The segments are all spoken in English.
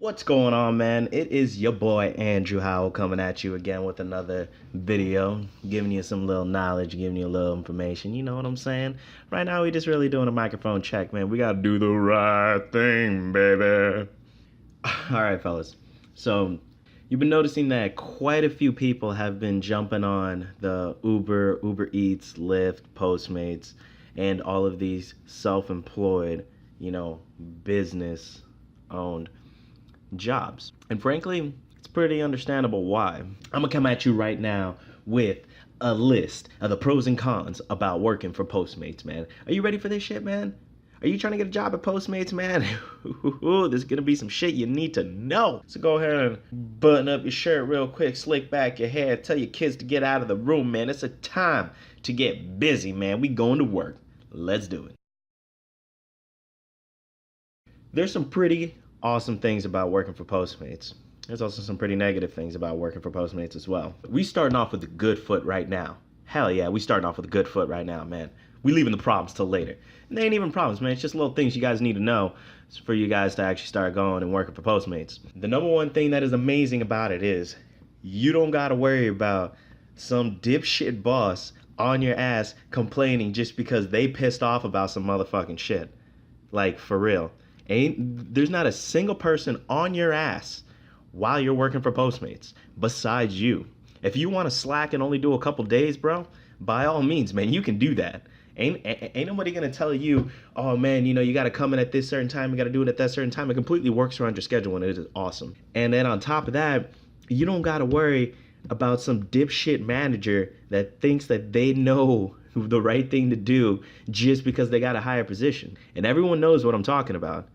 What's going on, man? It is your boy Andrew Howl coming at you again with another video, giving you some little knowledge, giving you a little information. You know what I'm saying? Right now, we just really doing a microphone check, man. We gotta do the right thing, baby. All right, fellas. So, you've been noticing that quite a few people have been jumping on the Uber Eats, Lyft, Postmates, and all of these self-employed, business owned jobs. And frankly, it's pretty understandable why. I'm gonna come at you right now with a list of the pros and cons about working for Postmates, man. Are you ready for this shit, man? Are you trying to get a job at Postmates, man? There's gonna be some shit you need to know. So go ahead and button up your shirt real quick, slick back your hair, tell your kids to get out of the room, man. It's a time to get busy, man. We going to work. Let's do it. There's some pretty awesome things about working for Postmates. There's also some pretty negative things about working for Postmates as well. We starting off with a good foot right now. Hell yeah, we starting off with a good foot right now, man. We leaving the problems till later. And they ain't even problems, man. It's just little things you guys need to know for you guys to actually start going and working for Postmates. The number one thing that is amazing about it is you don't gotta worry about some dipshit boss on your ass complaining just because they pissed off about some motherfucking shit. Like, for real. There's not a single person on your ass while you're working for Postmates besides you. If you want to slack and only do a couple days, bro, by all means, man, you can do that. Ain't nobody gonna tell you, oh man, you gotta come in at this certain time, you gotta do it at that certain time. It completely works around your schedule and it is awesome. And then on top of that, you don't gotta worry about some dipshit manager that thinks that they know the right thing to do just because they got a higher position. And everyone knows what I'm talking about.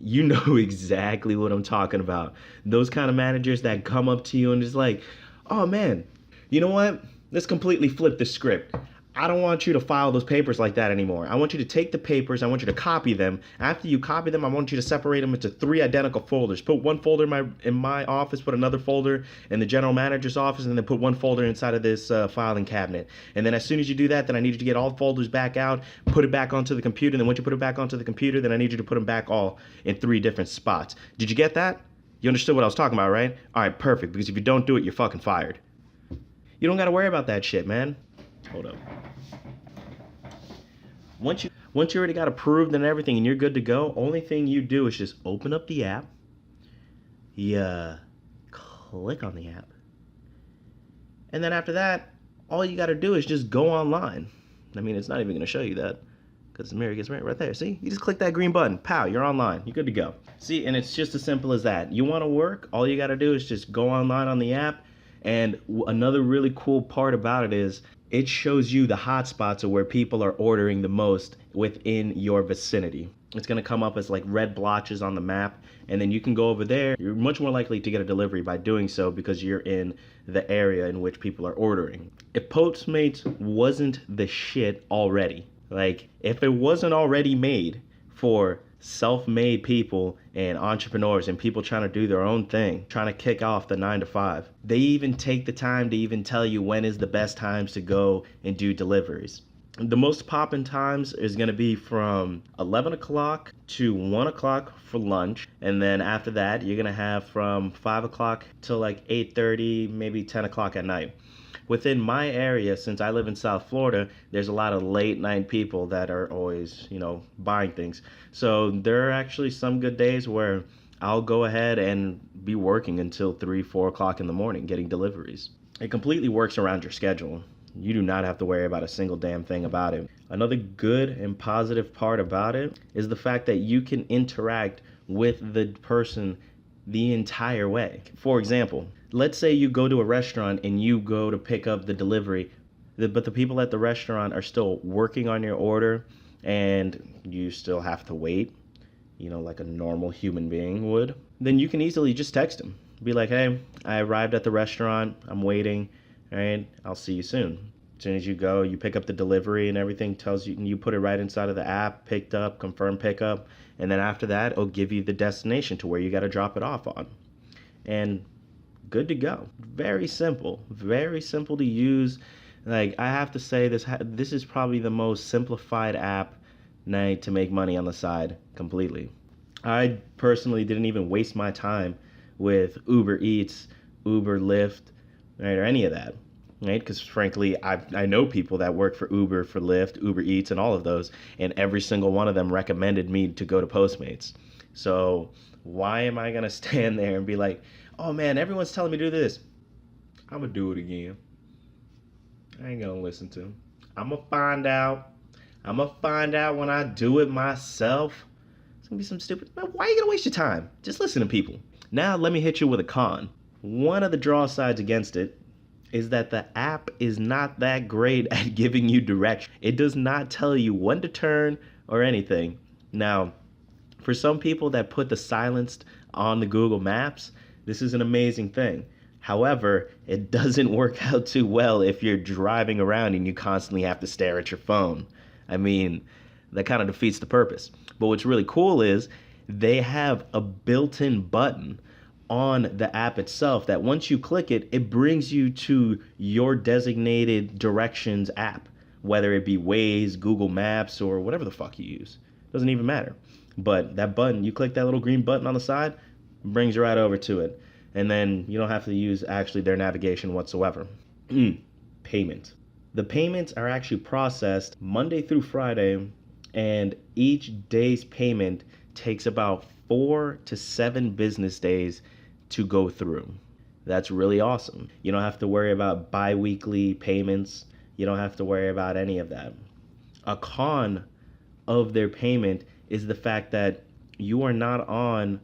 You know exactly what I'm talking about. Those kind of managers that come up to you and just like, oh man, you know what? Let's completely flip the script. I don't want you to file those papers like that anymore. I want you to take the papers, I want you to copy them. After you copy them, I want you to separate them into 3 identical folders. Put one folder in my office, put another folder in the general manager's office, and then put one folder inside of this filing cabinet. And then as soon as you do that, then I need you to get all the folders back out, put it back onto the computer, and then once you put it back onto the computer, then I need you to put them back all in 3 different spots. Did you get that? You understood what I was talking about, right? All right, perfect, because if you don't do it, you're fucking fired. You don't gotta worry about that shit, man. Hold up. Once you already got approved and everything and you're good to go, only thing you do is just open up the app. You click on the app. And then after that, all you got to do is just go online. I mean, it's not even going to show you that because the mirror gets right there. See? You just click that green button. Pow, you're online. You're good to go. See, and it's just as simple as that. You want to work, all you got to do is just go online on the app. And another really cool part about it is it shows you the hotspots of where people are ordering the most within your vicinity. It's going to come up as like red blotches on the map, and then you can go over there. You're much more likely to get a delivery by doing so because you're in the area in which people are ordering. If Postmates wasn't the shit already, like if it wasn't already made for self-made people and entrepreneurs and people trying to do their own thing, trying to kick off the 9 to 5. They even take the time to even tell you when is the best times to go and do deliveries. The most poppin' times is going to be from 11 o'clock to 1 o'clock for lunch. And then after that, you're going to have from 5 o'clock till like 8:30, maybe 10 o'clock at night. Within my area, since I live in South Florida, there's a lot of late night people that are always, buying things. So there are actually some good days where I'll go ahead and be working until 3, 4 o'clock in the morning getting deliveries. It completely works around your schedule. You do not have to worry about a single damn thing about it. Another good and positive part about it is the fact that you can interact with the person the entire way. For example, let's say you go to a restaurant and you go to pick up the delivery, but the people at the restaurant are still working on your order and you still have to wait, like a normal human being would. Then you can easily just text them. Be like, hey, I arrived at the restaurant, I'm waiting, all right, I'll see you soon. As soon as you go, you pick up the delivery and everything tells you, and you put it right inside of the app, picked up, confirm pickup, and then after that, it'll give you the destination to where you got to drop it off on. And good to go. Very simple to use. Like, I have to say, this is probably the most simplified app to make money on the side completely. I personally didn't even waste my time with Uber Eats, Uber Lyft, right, or any of that, right? Because frankly, I know people that work for Uber, for Lyft, Uber Eats, and all of those, and every single one of them recommended me to go to Postmates. So why am I gonna stand there and be like, oh man, everyone's telling me to do this? I'm gonna do it again. I ain't gonna listen to 'em. I'm gonna find out. I'm gonna find out when I do it myself. It's gonna be some stupid. Man, why are you gonna waste your time? Just listen to people. Now let me hit you with a con. One of the draw sides against it is that the app is not that great at giving you direction. It does not tell you when to turn or anything. Now, for some people that put the silenced on the Google Maps, this is an amazing thing. However, it doesn't work out too well if you're driving around and you constantly have to stare at your phone. I mean, that kind of defeats the purpose. But what's really cool is they have a built-in button on the app itself that once you click it, it brings you to your designated directions app, whether it be Waze, Google Maps, or whatever the fuck you use. Doesn't even matter. But that button, you click that little green button on the side, brings you right over to it. And then you don't have to use actually their navigation whatsoever. Payment. The payments are actually processed Monday through Friday, and each day's payment takes about 4 to 7 business days to go through. That's really awesome. You don't have to worry about bi-weekly payments. You don't have to worry about any of that. A con of their payment is the fact that you're not on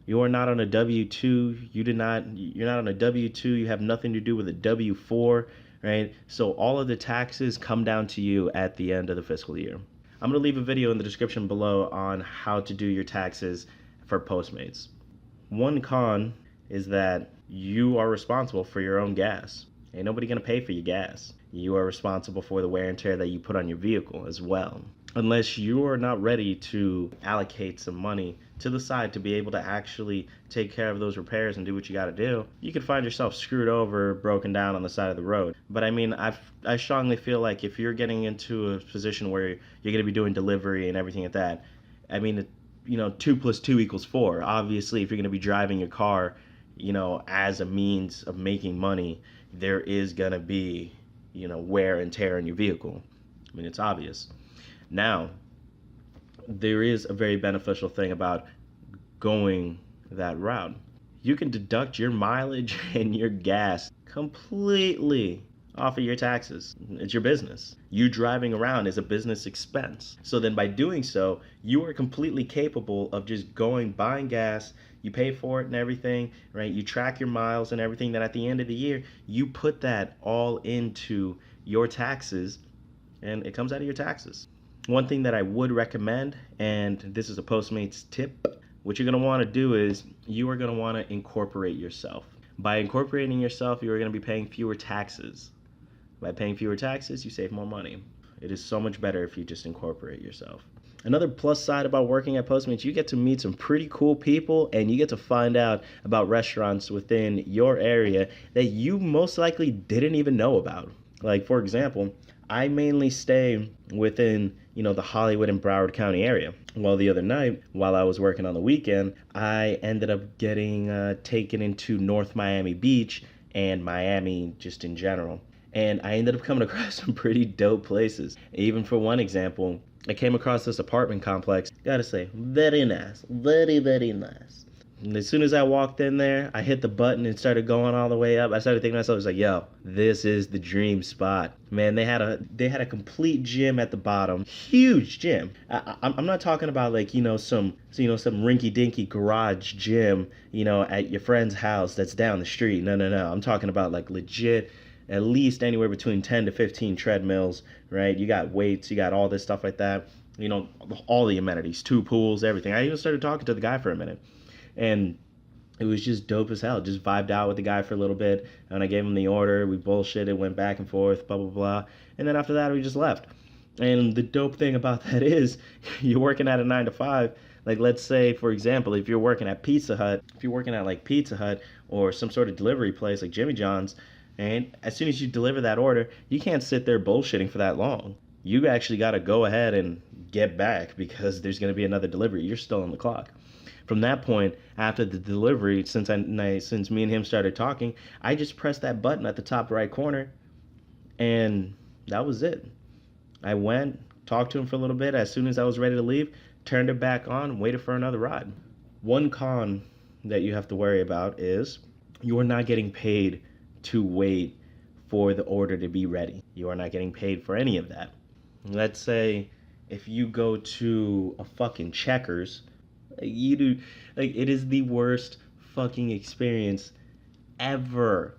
a W-2. You're not on a W-2. You have nothing to do with a W-4, right? So all of the taxes come down to you at the end of the fiscal year. I'm going to leave a video in the description below on how to do your taxes for Postmates. One con is that you are responsible for your own gas. Ain't nobody going to pay for your gas. You are responsible for the wear and tear that you put on your vehicle as well. Unless you are not ready to allocate some money to the side to be able to actually take care of those repairs and do what you got to do, you could find yourself screwed over, broken down on the side of the road. But I mean, I strongly feel like if you're getting into a position where you're going to be doing delivery and everything like that, I mean, 2 + 2 = 4. Obviously, if you're going to be driving your car, as a means of making money, there is going to be, wear and tear in your vehicle. I mean, it's obvious. Now, there is a very beneficial thing about going that route. You can deduct your mileage and your gas completely off of your taxes. It's your business. You driving around is a business expense. So then by doing so, you are completely capable of just buying gas, you pay for it and everything, right? You track your miles and everything. Then at the end of the year, you put that all into your taxes and it comes out of your taxes. One thing that I would recommend, and this is a Postmates tip, what you're going to want to do is you are going to want to incorporate yourself. By incorporating yourself, you are going to be paying fewer taxes. By paying fewer taxes, you save more money. It is so much better if you just incorporate yourself. Another plus side about working at Postmates, you get to meet some pretty cool people and you get to find out about restaurants within your area that you most likely didn't even know about. Like, for example, I mainly stay within, the Hollywood and Broward County area. Well, the other night, while I was working on the weekend, I ended up getting taken into North Miami Beach and Miami just in general. And I ended up coming across some pretty dope places. Even for one example, I came across this apartment complex. Gotta say, very nice. Very, very nice. And as soon as I walked in there, I hit the button and started going all the way up. I started thinking to myself, I was like, yo, this is the dream spot. Man, they had a complete gym at the bottom. Huge gym. I'm not talking about like, some rinky-dinky garage gym, at your friend's house that's down the street. No. I'm talking about like legit, at least anywhere between 10 to 15 treadmills, right? You got weights, you got all this stuff like that. All the amenities, 2 pools, everything. I even started talking to the guy for a minute. And it was just dope as hell. Just vibed out with the guy for a little bit. And I gave him the order. We bullshitted, went back and forth, blah, blah, blah. And then after that, we just left. And the dope thing about that is you're working at a 9 to 5. Like, let's say, for example, if you're working at Pizza Hut, or some sort of delivery place like Jimmy John's, and as soon as you deliver that order, you can't sit there bullshitting for that long. You actually got to go ahead and get back because there's going to be another delivery. You're still on the clock. From that point, after the delivery, since me and him started talking, I just pressed that button at the top right corner, and that was it. I went, talked to him for a little bit. As soon as I was ready to leave, turned it back on, waited for another ride. One con that you have to worry about is you are not getting paid to wait for the order to be ready. You are not getting paid for any of that. Let's say if you go to a fucking Checkers, you do, like, it is the worst fucking experience ever.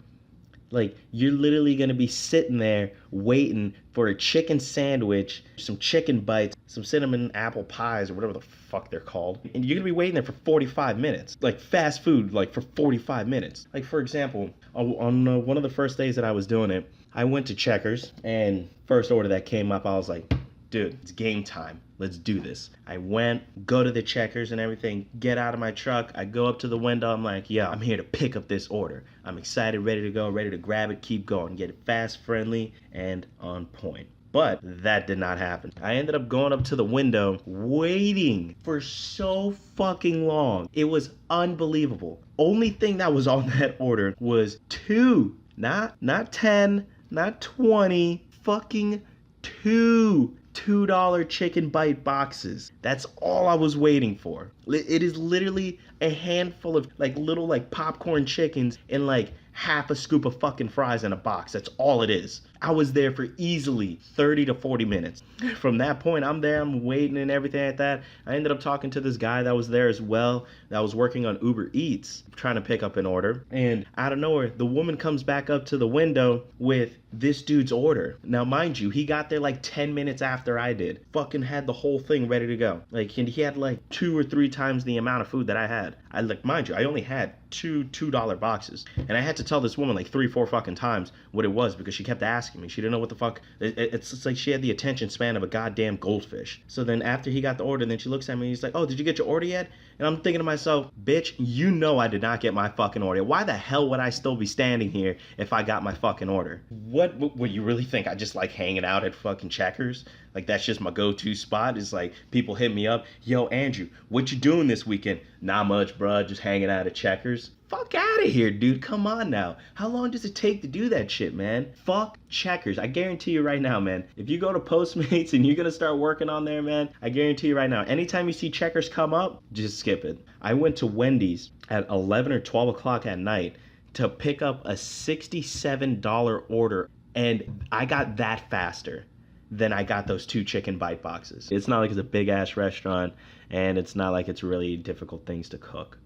Like, you're literally gonna be sitting there waiting for a chicken sandwich, some chicken bites, some cinnamon apple pies, or whatever the fuck they're called. And you're gonna be waiting there for 45 minutes. Like, fast food, like, for 45 minutes. Like, for example, on one of the first days that I was doing it, I went to Checkers, and first order that came up, I was like, dude, it's game time. Let's do this. I went, go to the Checkers and everything, get out of my truck. I go up to the window. I'm like, yeah, I'm here to pick up this order. I'm excited, ready to go, ready to grab it, keep going, get it fast, friendly, and on point. But that did not happen. I ended up going up to the window, waiting for so fucking long. It was unbelievable. Only thing that was on that order was two, not 10, not 20, fucking two $2 chicken bite boxes. That's all I was waiting for. It is literally a handful of like little like popcorn chickens and like half a scoop of fucking fries in a box. That's all it is. I was there for easily 30 to 40 minutes. From that point, I'm there, I'm waiting and everything like that. I ended up talking to this guy that was there as well, that was working on Uber Eats, trying to pick up an order. And out of nowhere, the woman comes back up to the window with this dude's order. Now, mind you, he got there like 10 minutes after I did. Fucking had the whole thing ready to go. Like, and he had like 2 or 3 times the amount of food that I had. I like, mind you, I only had two $2 boxes. And I had to tell this woman like 3-4 fucking times what it was because she kept asking me. She didn't know what the fuck. It's like she had the attention span of a goddamn goldfish. So then after he got the order, then she looks at me and he's like, oh, did you get your order yet? And I'm thinking to myself, bitch, you know I did not get my fucking order. Why the hell would I still be standing here if I got my fucking order? What you really think? I just like hanging out at fucking Checkers? Like, that's just my go-to spot. Is like people hit me up, yo, Andrew, what you doing this weekend? Not much, bruh, just hanging out at Checkers. Fuck out of here, dude. Come on now. How long does it take to do that shit, man? Fuck Checkers. I guarantee you right now, man, if you go to Postmates and you're gonna start working on there, man, I guarantee you right now, anytime you see Checkers come up, just skip it. I went to Wendy's at 11 or 12 o'clock at night to pick up a $67 order, and I got that faster than I got those 2 chicken bite boxes. It's not like it's a big ass restaurant, and it's not like it's really difficult things to cook.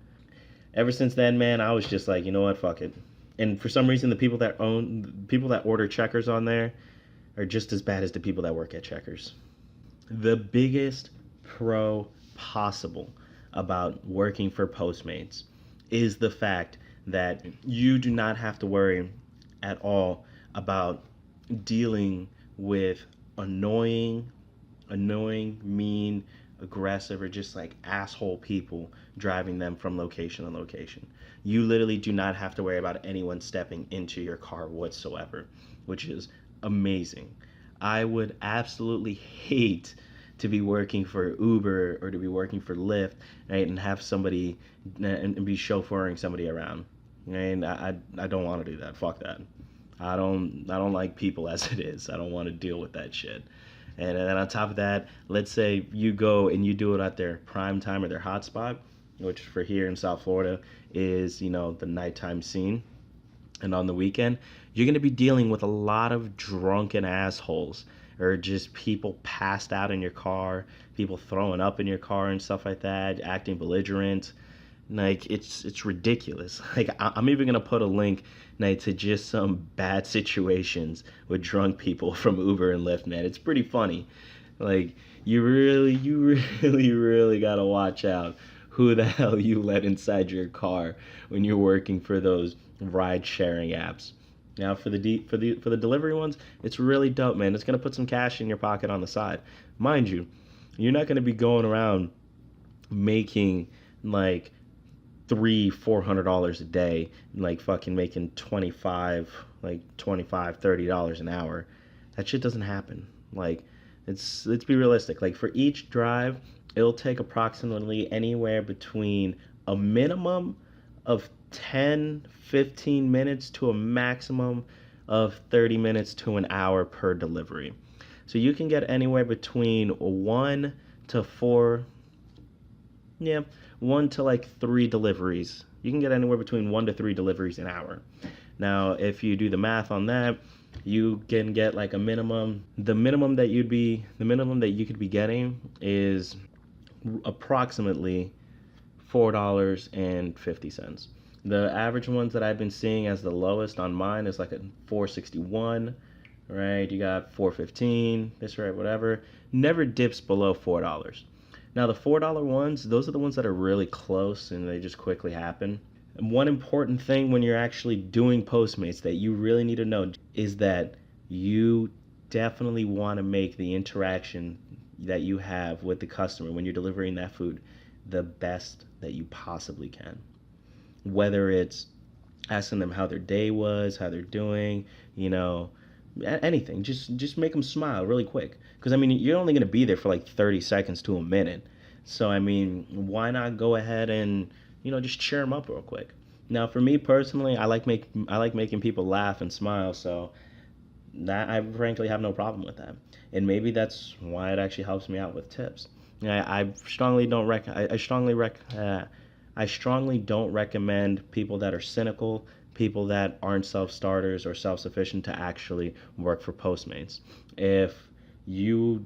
Ever since then, man, I was just like, you know what, fuck it. And for some reason, the people that order Checkers on there are just as bad as the people that work at Checkers. The biggest pro possible about working for Postmates is the fact that you do not have to worry at all about dealing with annoying, mean, aggressive, or just like asshole people driving them from location to location. You literally do not have to worry about anyone stepping into your car whatsoever, which is amazing. I would absolutely hate to be working for Uber or to be working for Lyft, right, and have somebody and be chauffeuring somebody around. And I don't want to do that. Fuck that. I don't like people as it is. I don't want to deal with that shit. And then on top of that, let's say you go and you do it at their prime time or their hotspot, which for here in South Florida is, you know, the nighttime scene. And on the weekend, you're going to be dealing with a lot of drunken assholes or just people passed out in your car, people throwing up in your car and stuff like that, acting belligerent. Like, it's ridiculous. Like, I'm even gonna put a link, like, to just some bad situations with drunk people from Uber and Lyft, man. It's pretty funny. Like, you really gotta watch out who the hell you let inside your car when you're working for those ride-sharing apps. Now, for the delivery ones, it's really dope, man. It's gonna put some cash in your pocket on the side. Mind you, you're not gonna be going around making like $300-400 a day, like fucking making $25, $30 an hour. That shit doesn't happen. Like, let's be realistic. Like, for each drive, it'll take approximately anywhere between a minimum of 10, 15 minutes to a maximum of 30 minutes to an hour per delivery. So you can get anywhere between 1 to 4, yeah, 1 to like 3 deliveries. You can get anywhere between 1 to 3 deliveries an hour. Now, if you do the math on that, you can get like a minimum. The minimum that you could be getting is approximately $4.50. The average ones that I've been seeing as the lowest on mine is like a 461, right? You got 415, this right, whatever. Never dips below $4. Now the $4 ones, those are the ones that are really close and they just quickly happen. And one important thing when you're actually doing Postmates that you really need to know is that you definitely want to make the interaction that you have with the customer when you're delivering that food the best that you possibly can. Whether it's asking them how their day was, how they're doing, anything. Just make them smile really quick. Because I mean, you're only going to be there for like 30 seconds to a minute. So I mean, why not go ahead and just cheer them up real quick. Now, for me personally, I like making people laugh and smile. So that I frankly have no problem with that. And maybe that's why it actually helps me out with tips. I strongly don't I strongly don't recommend people that are cynical, people that aren't self-starters or self-sufficient to actually work for Postmates. If you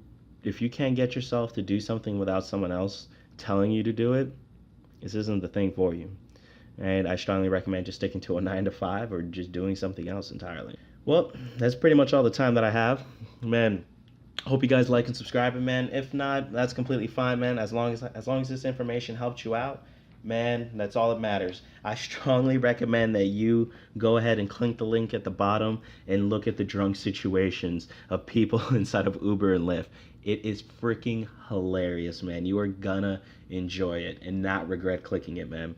can't get yourself to do something without someone else telling you to do it, this isn't the thing for you. And I strongly recommend just sticking to a 9 to 5 or just doing something else entirely. Well, that's pretty much all the time that I have. Man, hope you guys like and subscribe, man. If not, that's completely fine, man. As long as this information helped you out, man, that's all that matters. I strongly recommend that you go ahead and click the link at the bottom and look at the drunk situations of people inside of Uber and Lyft. It is freaking hilarious, man. You are gonna enjoy it and not regret clicking it, man.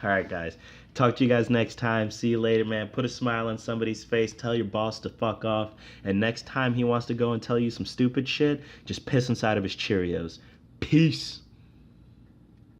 All right, guys. Talk to you guys next time. See you later, man. Put a smile on somebody's face. Tell your boss to fuck off. And next time he wants to go and tell you some stupid shit, just piss inside of his Cheerios. Peace.